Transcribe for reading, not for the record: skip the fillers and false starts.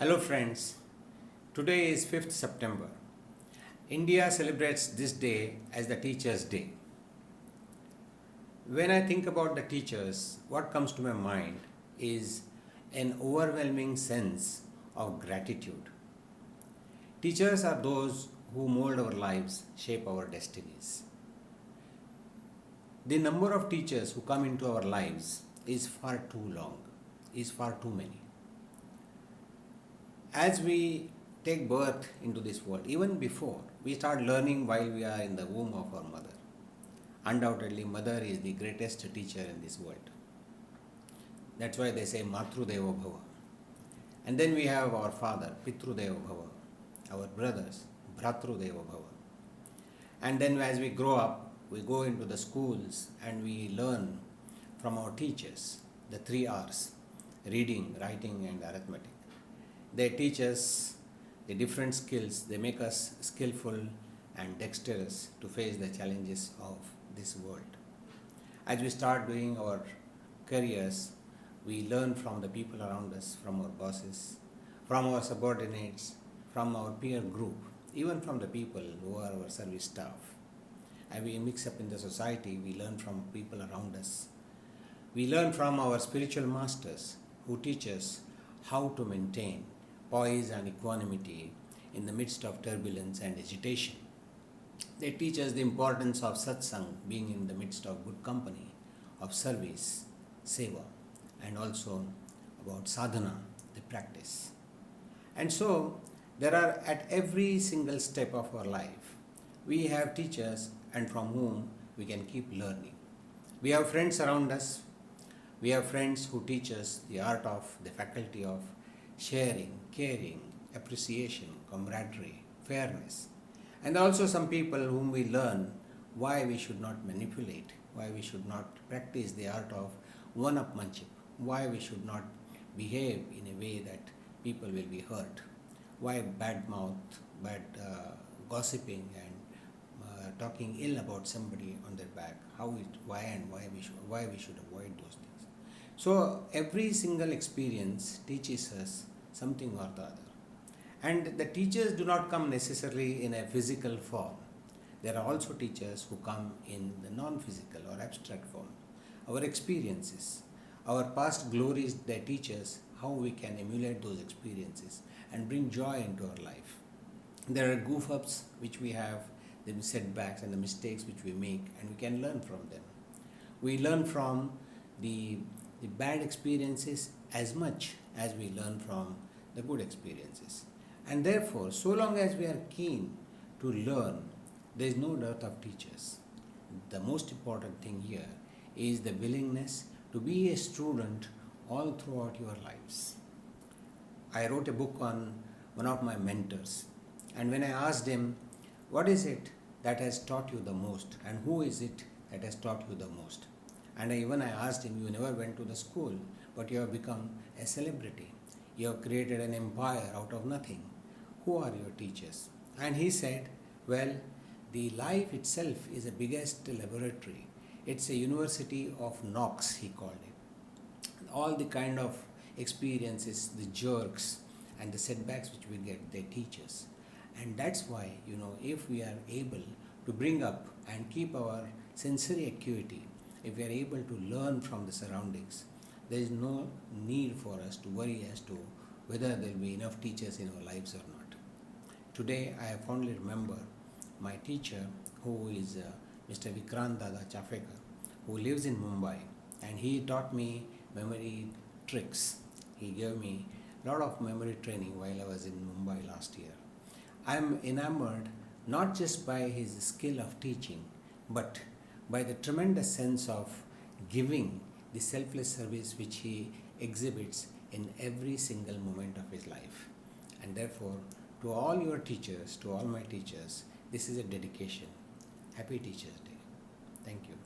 Hello friends, today is 5th September. India celebrates this day as the Teachers' Day. When I think about the teachers, what comes to my mind is an overwhelming sense of gratitude. Teachers are those who mold our lives, shape our destinies. The number of teachers who come into our lives is far too long, is far too many. As we take birth into this world, even before, we start learning while we are in the womb of our mother. Undoubtedly, mother is the greatest teacher in this world. That's why they say Matru Deva Bhava. And then we have our father, Pitru Deva Bhava, our brothers, Bhratru Deva Bhava. And then as we grow up, we go into the schools and we learn from our teachers, the 3 R's, reading, writing and arithmetic. They teach us the different skills, they make us skillful and dexterous to face the challenges of this world. As we start doing our careers, we learn from the people around us, from our bosses, from our subordinates, from our peer group, even from the people who are our service staff. As we mix up in the society, we learn from people around us. We learn from our spiritual masters who teach us how to maintain poise and equanimity in the midst of turbulence and agitation. They teach us the importance of satsang, being in the midst of good company, of service, seva, and also about sadhana, the practice. And so, there are at every single step of our life, we have teachers and from whom we can keep learning. We have friends around us. We have friends who teach us the art of, the faculty of sharing, caring, appreciation, camaraderie, fairness. And also some people whom we learn why we should not manipulate, why we should not practice the art of one-upmanship, why we should not behave in a way that people will be hurt, why bad mouth, bad gossiping and talking ill about somebody on their back, why we should avoid those things. So every single experience teaches us something or the other. And the teachers do not come necessarily in a physical form. There are also teachers who come in the non-physical or abstract form. Our experiences, our past glories, they teach us how we can emulate those experiences and bring joy into our life. There are goof-ups which we have, the setbacks and the mistakes which we make, and we can learn from them. We learn from the bad experiences as much as we learn from the good experiences. And therefore, so long as we are keen to learn, there is no dearth of teachers. The most important thing here is the willingness to be a student all throughout your lives. I wrote a book on one of my mentors, and when I asked him, what is it that has taught you the most and who is it that has taught you the most? And I asked him, you never went to the school, but you have become a celebrity. You have created an empire out of nothing. Who are your teachers? And he said, well, the life itself is the biggest laboratory. It's a university of knocks, he called it. All the kind of experiences, the jerks and the setbacks which we get, they teach us. And that's why, if we are able to bring up and keep our sensory acuity, if we are able to learn from the surroundings, there is no need for us to worry as to whether there will be enough teachers in our lives or not. Today, I fondly remember my teacher who is Mr. Vikrant Dada Chafekar, who lives in Mumbai, and he taught me memory tricks. He gave me a lot of memory training while I was in Mumbai last year. I am enamored not just by his skill of teaching, but by the tremendous sense of giving, the selfless service which he exhibits in every single moment of his life. And therefore, to all your teachers, to all my teachers, this is a dedication. Happy Teachers' Day. Thank you.